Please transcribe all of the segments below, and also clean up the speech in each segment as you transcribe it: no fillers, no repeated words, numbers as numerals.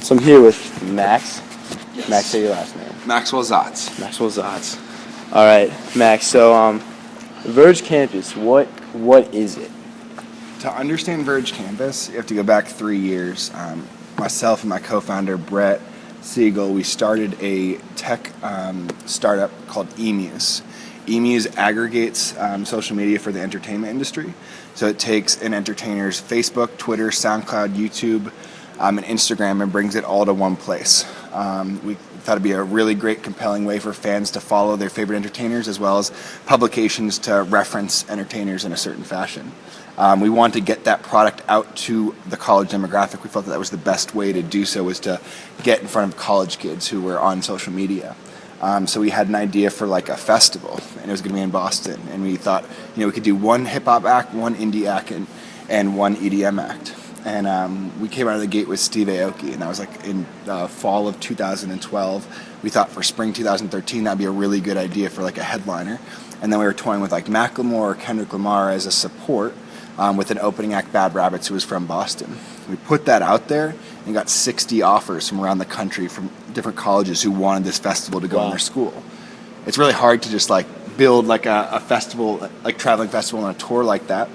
So I'm here with Max. Yes. Max, say your last name. Maxwell Zotz. Maxwell Zotz. All right, Max. So, Verge Campus. What is it? To understand Verge Campus, you have to go back 3 years. Myself and my co-founder, Brett Siegel, we started a tech startup called eMuse. eMuse aggregates social media for the entertainment industry. So it takes an entertainer's Facebook, Twitter, SoundCloud, YouTube, and Instagram and brings it all to one place. We thought it'd be a really great, compelling way for fans to follow their favorite entertainers as well as publications to reference entertainers in a certain fashion. We wanted to get that product out to the college demographic. We felt that was the best way to do so, was to get in front of college kids who were on social media. So we had an idea for like a festival, and it was going to be in Boston. And we thought, we could do one hip hop act, one indie act, and one EDM act. And we came out of the gate with Steve Aoki, and that was like in fall of 2012. We thought for spring 2013 that'd be a really good idea for like a headliner. And then we were toying with like Macklemore or Kendrick Lamar as a support, with an opening act, Bad Rabbits, who was from Boston. We put that out there and got 60 offers from around the country from different colleges who wanted this festival to go in their school. It's really hard to just like build like a festival, like traveling festival on a tour like that.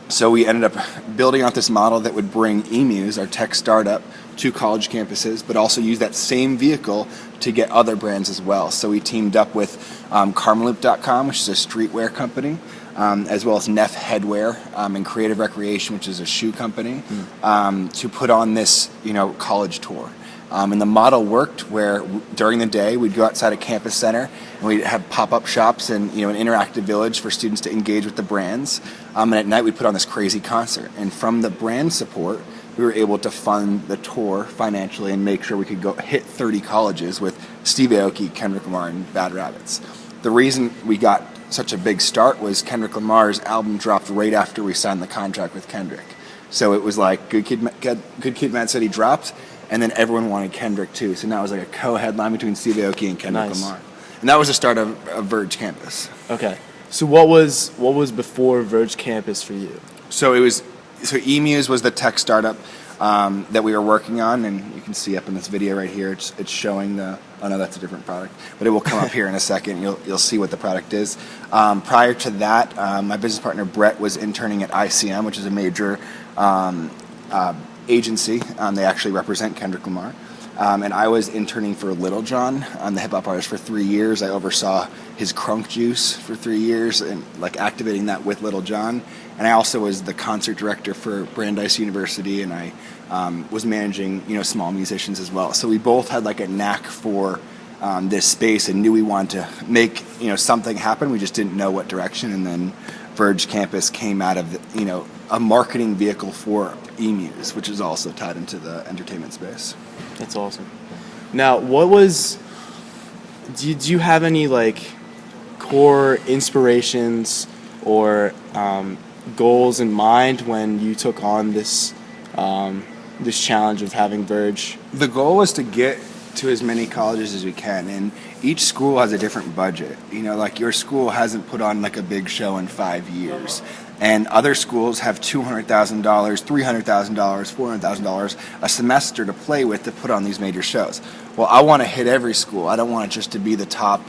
So we ended up building out this model that would bring eMuse, our tech startup, to college campuses, but also use that same vehicle to get other brands as well. So we teamed up with Karmaloop.com, which is a streetwear company, as well as Neff Headwear and Creative Recreation, which is a shoe company, to put on this, college tour. And the model worked where during the day we'd go outside a campus center and we'd have pop-up shops and an interactive village for students to engage with the brands. And at night we'd put on this crazy concert. And from the brand support, we were able to fund the tour financially and make sure we could go hit 30 colleges with Steve Aoki, Kendrick Lamar, and Bad Rabbits. The reason we got such a big start was Kendrick Lamar's album dropped right after we signed the contract with Kendrick. So it was like Good Kid, Mad City dropped, and then everyone wanted Kendrick too. So now it was like a co-headline between Steve Aoki and Kendrick Lamar. And that was the start of Verge Campus. Okay. So what was before Verge Campus for you? So eMuse was the tech startup that we were working on, and you can see up in this video right here, it's showing the. Oh no, that's a different product, but it will come up here in a second. You'll see what the product is. Prior to that, my business partner Brett was interning at ICM, which is a major agency. They actually represent Kendrick Lamar. And I was interning for Little John, the hip hop artist, for 3 years. I oversaw his Crunk Juice for 3 years and like activating that with Little John. And I also was the concert director for Brandeis University, and I was managing small musicians as well. So we both had like a knack for this space and knew we wanted to make something happen. We just didn't know what direction. And then Verge Campus came out of a marketing vehicle for eMuse, which is also tied into the entertainment space. That's awesome. Now, did you have any like core inspirations or goals in mind when you took on this challenge of having Verge? The goal was to get to as many colleges as we can, and each school has a different budget. Like your school hasn't put on like a big show in 5 years. And other schools have $200,000, $300,000, $400,000 a semester to play with to put on these major shows. Well, I want to hit every school. I don't want it just to be the top,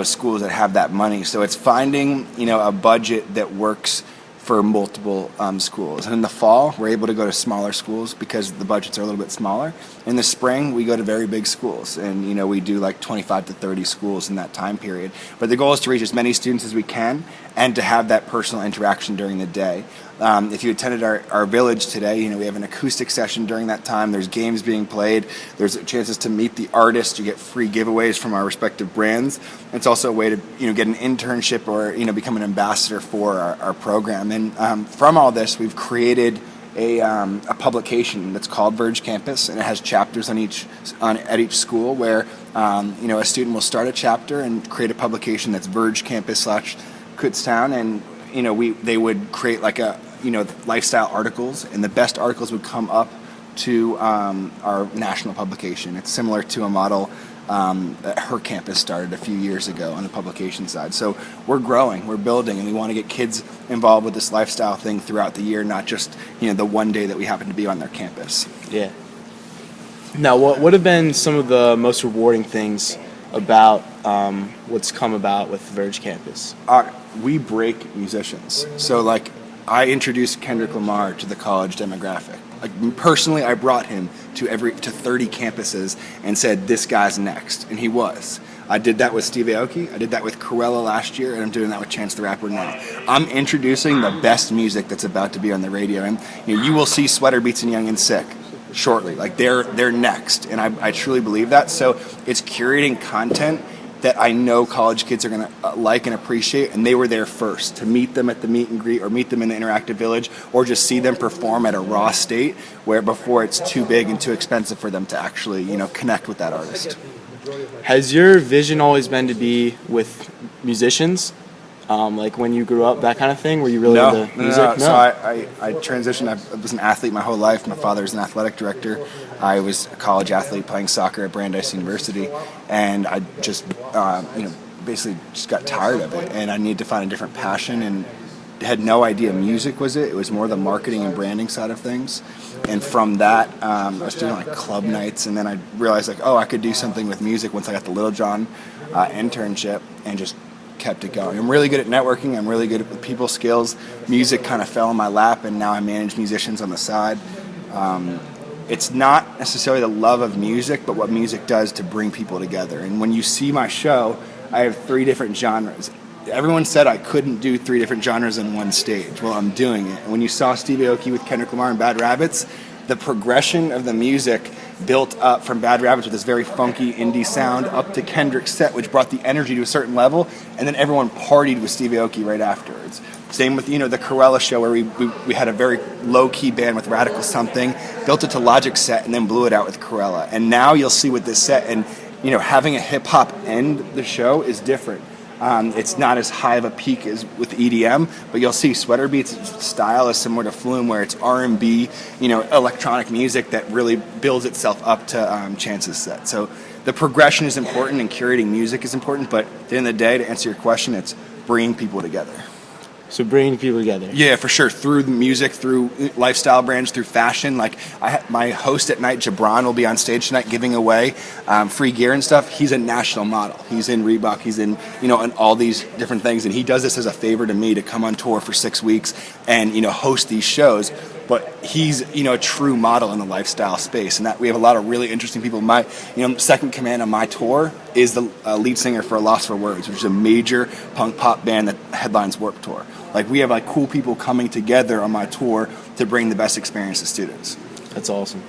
schools that have that money. So it's finding, a budget that works for multiple schools. And in the fall, we're able to go to smaller schools because the budgets are a little bit smaller. In the spring, we go to very big schools, and we do like 25 to 30 schools in that time period. But the goal is to reach as many students as we can and to have that personal interaction during the day. If you attended our village today, we have an acoustic session during that time. There's games being played. There's chances to meet the artists. You get free giveaways from our respective brands. It's also a way to get an internship or become an ambassador for our program. And from all this, we've created a publication that's called Verge Campus, and it has chapters at each school where a student will start a chapter and create a publication that's Verge Campus / Kutztown, and they would create like a lifestyle articles, and the best articles would come up to our national publication. It's similar to a model that her campus started a few years ago on the publication side. So we're growing, we're building, and we want to get kids involved with this lifestyle thing throughout the year, not just the one day that we happen to be on their campus. Yeah. Now, what have been some of the most rewarding things about what's come about with Verge Campus? We break musicians. So, like, I introduced Kendrick Lamar to the college demographic. Like, personally, I brought him to 30 campuses and said, this guy's next. And he was. I did that with Steve Aoki. I did that with Cruella last year, and I'm doing that with Chance the Rapper now. I'm introducing the best music that's about to be on the radio. And you will see Sweater Beats and Young and Sick shortly. Like, they're next. And I truly believe that. So it's curating content that I know college kids are going to like and appreciate, and they were there first to meet them at the meet and greet or meet them in the interactive village or just see them perform at a raw state where before it's too big and too expensive for them to actually, connect with that artist. Has your vision always been to be with musicians? Like when you grew up, that kind of thing? Were you really into music? No. So I transitioned. I was an athlete my whole life. My father was an athletic director. I was a college athlete playing soccer at Brandeis University, and I just, basically just got tired of it, and I needed to find a different passion, and had no idea music was it. It was more the marketing and branding side of things. And from that, I was doing like club nights, and then I realized I could do something with music once I got the Little John internship, and just kept it going. I'm really good at networking. I'm really good at people skills. Music kind of fell in my lap, and now I manage musicians on the side. It's not necessarily the love of music, but what music does to bring people together. And when you see my show, I have 3 different genres. Everyone said I couldn't do 3 different genres in one stage. Well, I'm doing it. And when you saw Steve Aoki with Kendrick Lamar and Bad Rabbits, the progression of the music built up from Bad Rabbits with this very funky indie sound up to Kendrick's set, which brought the energy to a certain level, and then everyone partied with Steve Aoki right afterwards. Same with, the Cruella show where we had a very low-key band with Radical Something, built it to Logic set, and then blew it out with Cruella. And now you'll see with this set, and, having a hip-hop end the show is different. It's not as high of a peak as with EDM, but you'll see Sweater Beats' style is similar to Flume, where it's R&B, electronic music that really builds itself up to Chance's set. So the progression is important and curating music is important, but at the end of the day, to answer your question, it's bringing people together. So bringing people together. Yeah, for sure. Through the music, through lifestyle brands, through fashion. Like my host at night, Jabron, will be on stage tonight giving away free gear and stuff. He's a national model. He's in Reebok. He's in in all these different things, and he does this as a favor to me to come on tour for 6 weeks and host these shows. But he's a true model in the lifestyle space, and that we have a lot of really interesting people. My second command on my tour is the lead singer for A Loss for Words, which is a major punk pop band that headlines Warped Tour. Like, we have cool people coming together on my tour to bring the best experience to students. That's awesome.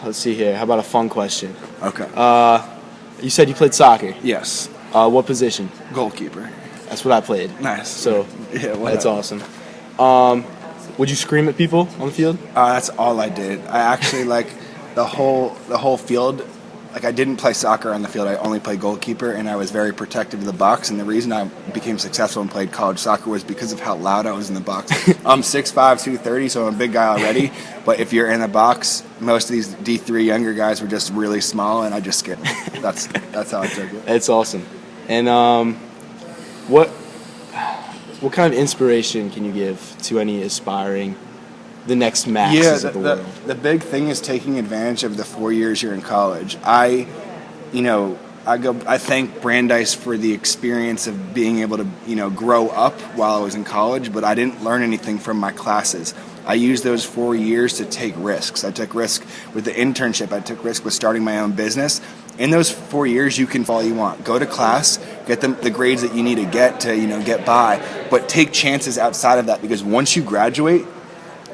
Let's see here. How about a fun question? Okay. You said you played soccer. Yes. What position? Goalkeeper. That's what I played. Nice. So yeah, that's awesome. Would you scream at people on the field? That's all I did. I actually the whole field. Like, I didn't play soccer on the field. I only played goalkeeper, and I was very protective of the box. And the reason I became successful and played college soccer was because of how loud I was in the box. I'm 6'5", 230, so I'm a big guy already. But if you're in the box, most of these D3 younger guys were just really small, and I just skipped. That's how I took it. That's awesome. And what kind of inspiration can you give to any aspiring, the next Maxes of the world? The big thing is taking advantage of the 4 years you're in college. I thank Brandeis for the experience of being able to, grow up while I was in college, but I didn't learn anything from my classes. I used those 4 years to take risks. I took risk with the internship. I took risk with starting my own business. In those 4 years, you can fall you want. Go to class, get the grades that you need to get by, but take chances outside of that, because once you graduate,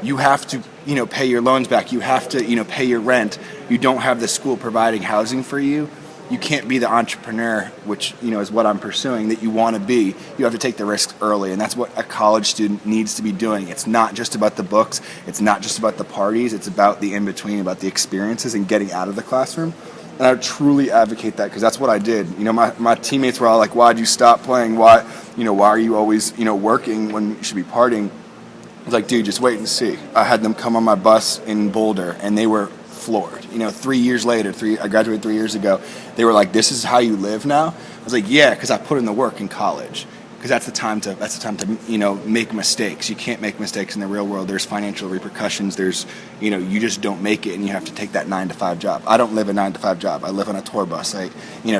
you have to, pay your loans back. You have to, pay your rent. You don't have the school providing housing for you. You can't be the entrepreneur, which, is what I'm pursuing, that you want to be. You have to take the risks early, and that's what a college student needs to be doing. It's not just about the books. It's not just about the parties. It's about the in-between, about the experiences and getting out of the classroom. And I truly advocate that, because that's what I did. My teammates were all like, why'd you stop playing? Why are you always, working when you should be partying? I was like, dude, just wait and see. I had them come on my bus in Boulder, and they were floored. 3 years later, I graduated 3 years ago, they were like, this is how you live now? I was like, yeah, because I put in the work in college. because that's the time to make mistakes. You can't make mistakes in the real world. There's financial repercussions. There's you just don't make it, and you have to take that 9-to-5 job. I don't live a 9-to-5 job. I live on a tour bus. I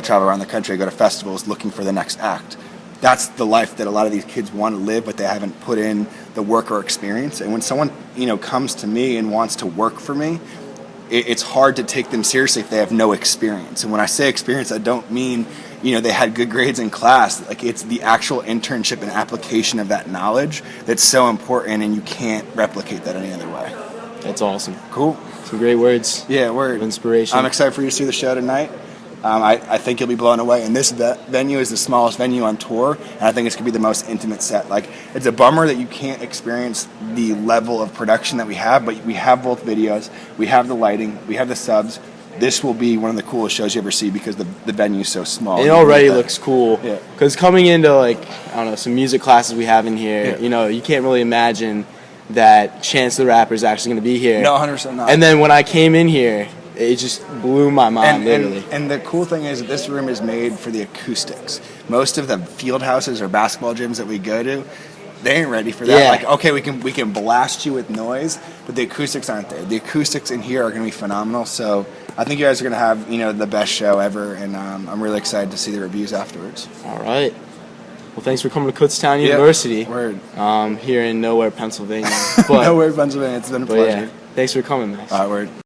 travel around the country. I go to festivals looking for the next act. That's the life that a lot of these kids want to live, but they haven't put in the work or experience. And when someone comes to me and wants to work for me, it's hard to take them seriously if they have no experience. And when I say experience, I don't mean they had good grades in class. Like, it's the actual internship and application of that knowledge that's so important, and you can't replicate that any other way. That's awesome. Cool. Some great words. Yeah, word. Of inspiration. I'm excited for you to see the show tonight. I think you'll be blown away. And this venue is the smallest venue on tour, and I think it's going to be the most intimate set. Like, it's a bummer that you can't experience the level of production that we have, but we have both videos. We have the lighting. We have the subs. This will be one of the coolest shows you ever see because the venue is so small. It already looks cool. Yeah. Because coming into, some music classes we have in here, you can't really imagine that Chance the Rapper is actually going to be here. No, 100% not. And then when I came in here, it just blew my mind, literally. And the cool thing is that this room is made for the acoustics. Most of the field houses or basketball gyms that we go to, they ain't ready for that. Yeah. Like, okay, we can blast you with noise, but the acoustics aren't there. The acoustics in here are going to be phenomenal. So I think you guys are going to have the best show ever, and I'm really excited to see the reviews afterwards. All right. Well, thanks for coming to Kutztown University. Word. Here in Nowhere, Pennsylvania. But, Nowhere, Pennsylvania. It's been a pleasure. Yeah, thanks for coming, Max. All right, word.